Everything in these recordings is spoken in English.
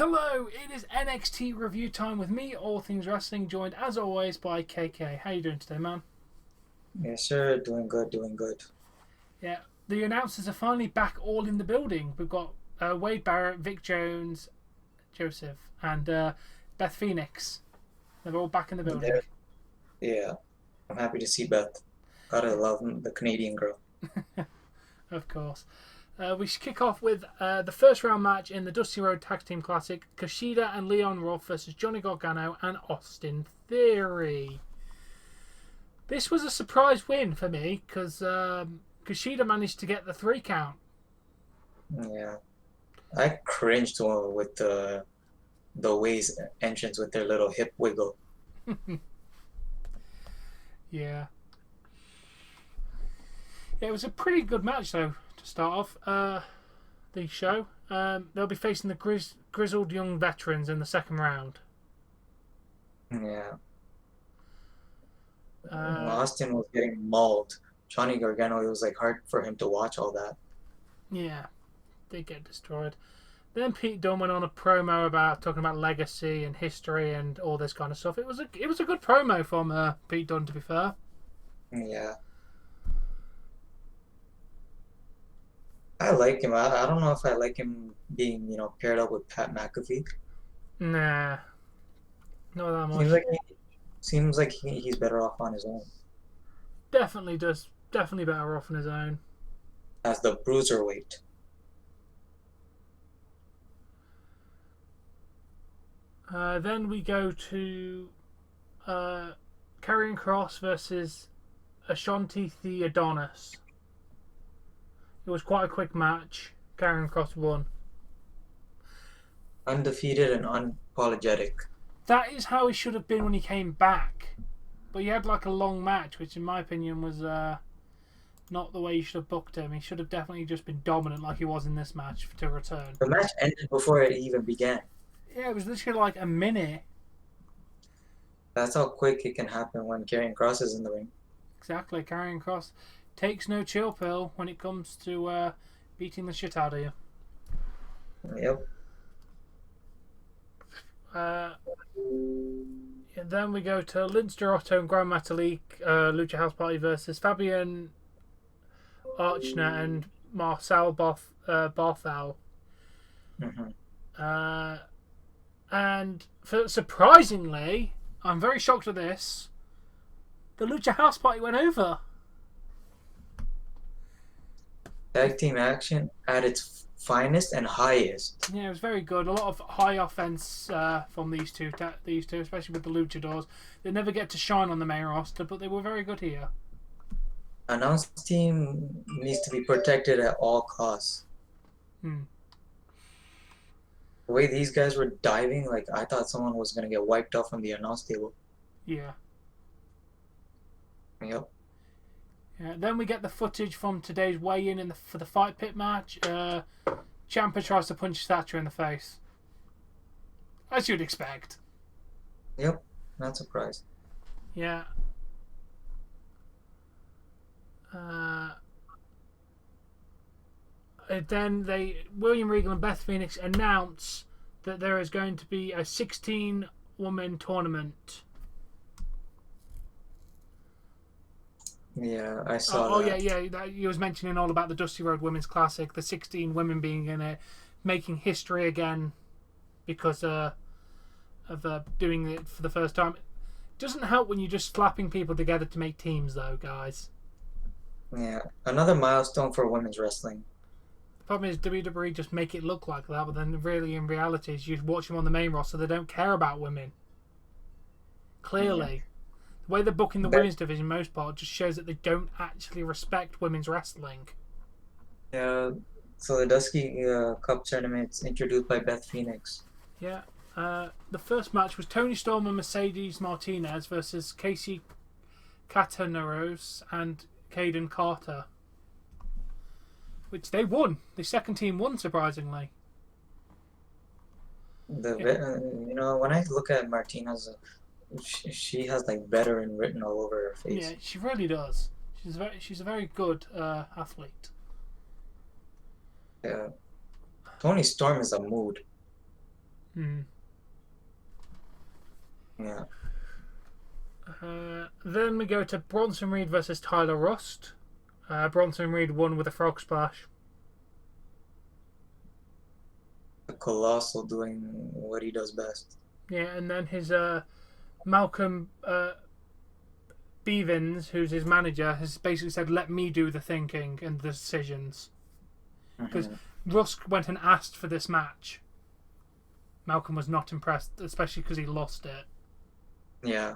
Hello, it is NXT review time with me, All Things Wrestling, joined as always by KK. How you doing today, man? Yes, sir. Doing good, doing good. Yeah, the announcers are finally back all in the building. We've got Wade Barrett, Vic Jones, Joseph, and Beth Phoenix. They're all back in the building. There, yeah. I'm happy to see Beth. Gotta love the Canadian girl. Of course. We should kick off with the first round match in the Dusty Road Tag Team Classic. Kushida and Leon Ruff versus Johnny Gargano and Austin Theory. This was a surprise win for me because Kushida managed to get the 3 count. Yeah. I cringed with the Ways entrance with their little hip wiggle. Yeah. It was a pretty good match though to start off the show. They'll be facing the grizzled young veterans in the second round. Yeah. Uh, Austin was getting mauled. Johnny Gargano, it was like hard for him to watch all that. yeah, they get destroyed. Then Pete Dunne went on a promo about talking about legacy and history and all this kind of stuff. It was a good promo from Pete Dunne, to be fair. Yeah. I like him. I don't know if I like him being, paired up with Pat McAfee. Nah, not that Seems much. like he's better off on his own Definitely better off on his own. as the bruiserweight. Then we go to Karrion Kross versus Ashanti Theodonis. It was quite a quick match. Karrion Kross won. Undefeated and unapologetic. That is how he should have been when he came back. But he had like a long match, which in my opinion was not the way you should have booked him. He should have definitely just been dominant like he was in this match to return. The match ended before it even began. Yeah, it was literally like a minute. That's how quick it can happen when Karrion Kross is in the ring. Exactly. Karrion Kross takes no chill pill when it comes to beating the shit out of you. Yep. And then we go to Lince Dorado and Grand Metalik Lucha House Party versus Fabian Archner and Marcel Barthel. Mm-hmm. And surprisingly, I'm very shocked at this, the Lucha House Party went over. Tag team action at its finest and highest. Yeah, it was very good. A lot of high offense from these two, especially with the Luchadors. They never get to shine on the main roster, but they were very good here. Announce team needs to be protected at all costs. The way these guys were diving, like I thought someone was gonna get wiped off from the announce table. Yeah. Yep. Yeah. Then we get the footage from today's weigh-in for the fight pit match. Ciampa tries to punch Thatcher in the face, as you'd expect. Yep. Not surprised. Yeah. Then William Regal and Beth Phoenix announce that there is going to be a 16-woman tournament. Yeah, I saw that. Yeah. You was mentioning all about the Dusty Road Women's Classic, the 16 women being in it, making history again because of doing it for the first time. It doesn't help when you're just slapping people together to make teams, though, guys. Yeah, another milestone for women's wrestling. The problem is WWE just make it look like that, but then really in reality, you watch them on the main roster, they don't care about women. Clearly. The way they're booking the women's division most part just shows that they don't actually respect women's wrestling. Yeah, so the Dusty Cup tournament's introduced by Beth Phoenix. Yeah. The first match was Toni Storm and Mercedes Martinez versus Casey Catanzaro and Caden Carter. Which they won. The second team won, surprisingly. When I look at Martinez, she has like veteran written all over her face. Yeah, she really does. She's a very good athlete. Yeah. Tony Storm is a mood. Mm. Yeah. Then we go to Bronson Reed versus Tyler Rust. Bronson Reed won with a frog splash. The Colossal doing what he does best. Yeah, and then his Malcolm Bevins, who's his manager, has basically said, "Let me do the thinking and the decisions." Because Rusk went and asked for this match. Malcolm was not impressed, especially because he lost it. Yeah.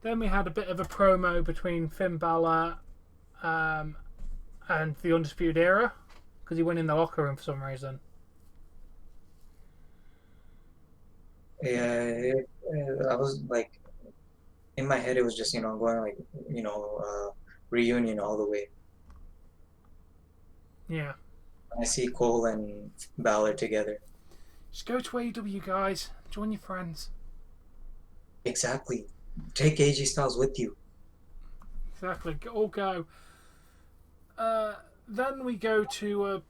Then we had a bit of a promo between Finn Balor and the Undisputed Era, because he went in the locker room for some reason. Yeah, I was like, in my head, it was just, going like, reunion all the way. Yeah. I see Cole and Balor together. Just go to AEW, guys. Join your friends. Exactly. Take AJ Styles with you. Exactly. All go. Then we go to a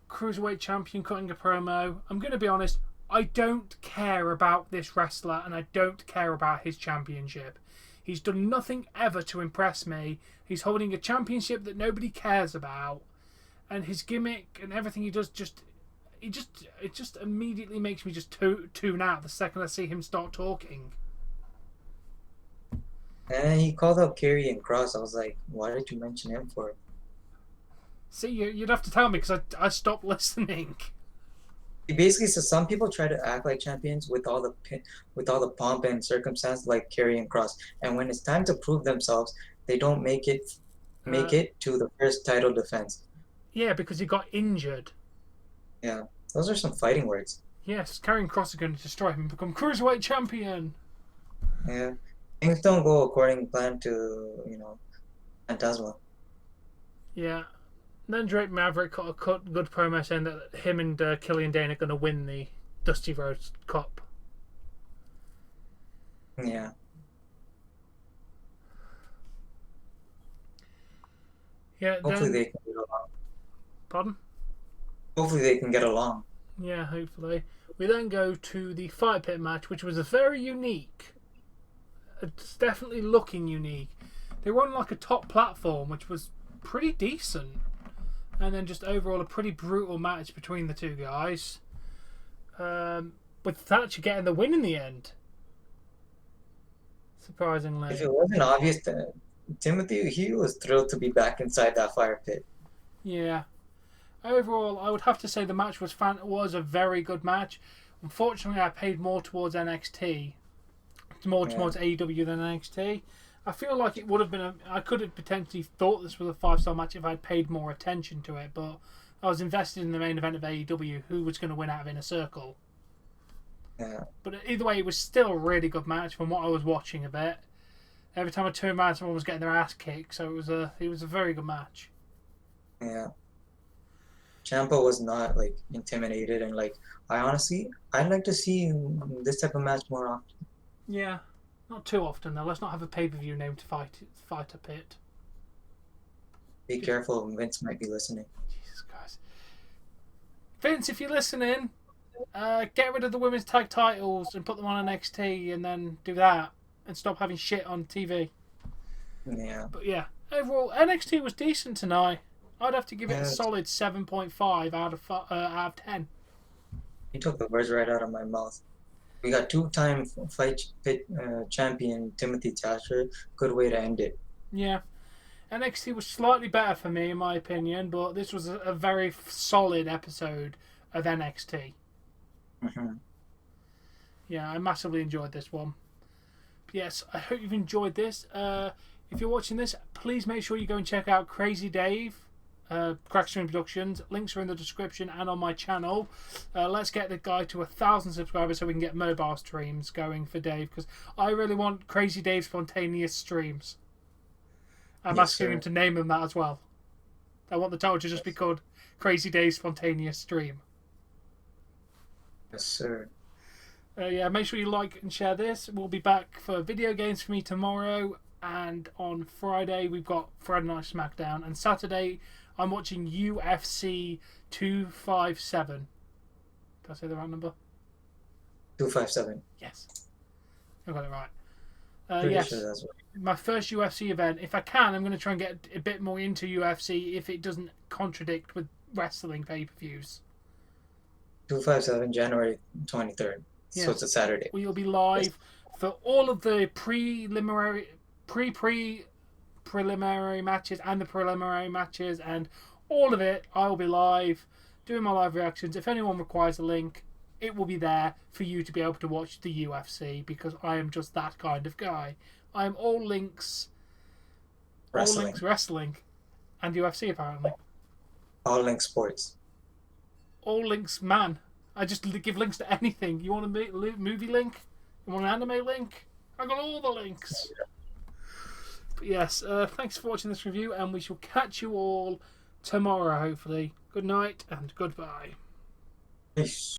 Cruiserweight Champion cutting a promo. I'm going to be honest, I don't care about this wrestler and I don't care about his championship. He's done nothing ever to impress me. He's holding a championship that nobody cares about. And his gimmick and everything he does it just immediately makes me just tune out the second I see him start talking. And he called out Karrion Kross. I was like, why did you mention him for? See, you'd have to tell me because I stopped listening. He basically says some people try to act like champions with all the pomp and circumstance, like Karrion Kross, and when it's time to prove themselves, they don't make it to the first title defense. Yeah, because he got injured. Yeah, those are some fighting words. Yes, Karrion Kross is going to destroy him and become Cruiserweight Champion. Yeah, things don't go according to plan to Phantasma. Yeah. Then Drake Maverick got a good promo saying that him and Killian Dane are going to win the Dusty Rhodes Cup. Yeah. Yeah. Hopefully they can get along. Pardon? Hopefully they can get along. Yeah, hopefully. We then go to the Fight Pit match, which was a very unique. It's definitely looking unique. They were on like a top platform, which was pretty decent. And then just overall a pretty brutal match between the two guys. With Thatcher getting the win in the end. Surprisingly. If it wasn't obvious to Timothy, he was thrilled to be back inside that fire pit. Yeah. Overall, I would have to say the match was a very good match. Unfortunately, I paid more towards NXT. Towards AEW than NXT. I feel like it would have been I could have potentially thought this was a 5-star match if I'd paid more attention to it, but I was invested in the main event of AEW, who was going to win out of Inner Circle. Yeah. But either way, it was still a really good match from what I was watching of it. Every time I turned around, someone was getting their ass kicked, so it was a very good match. Yeah. Ciampa was not like intimidated, and like I'd like to see this type of match more often. Yeah. Not too often, though. Let's not have a pay-per-view named Fighter Pit. Be careful, Vince might be listening. Jesus Christ. Vince, if you're listening, get rid of the women's tag titles and put them on NXT and then do that. And stop having shit on TV. Yeah. But yeah, overall, NXT was decent tonight. I'd have to give it a solid 7.5 out of 10. You took the words right out of my mouth. We got two-time Fight Pit champion Timothy Thatcher. Good way to end it. Yeah. NXT was slightly better for me, in my opinion, but this was a very solid episode of NXT. Mm-hmm. Yeah, I massively enjoyed this one. Yes, I hope you've enjoyed this. If you're watching this, please make sure you go and check out Crazy Dave, Crackstream Productions. Links are in the description and on my channel. Let's get the guy to 1,000 subscribers so we can get mobile streams going for Dave, because I really want Crazy Dave Spontaneous Streams. I'm asking him to name him that as well. I want the title to just be called Crazy Dave Spontaneous Stream. Yes, sir. Yeah, make sure you like and share this. We'll be back for video games for me tomorrow, and on Friday we've got Friday Night SmackDown, and Saturday I'm watching UFC 257. Did I say the right number? 257. Yes. I got it right. Pretty Yes. sure that's right. My first UFC event. If I can, I'm going to try and get a bit more into UFC if it doesn't contradict with wrestling pay-per-views. 257, January 23rd. Yes. So it's a Saturday. We'll be live for all of the preliminary matches and the preliminary matches and all of it. I will be live doing my live reactions. If anyone requires a link, it will be there for you to be able to watch the UFC because I am just that kind of guy. I am all links wrestling and UFC apparently. All Link Sports. All links man. I just give links to anything. You want a movie link? You want an anime link? I got all the links. But yes, thanks for watching this review, and we shall catch you all tomorrow, hopefully. Good night and goodbye. Peace.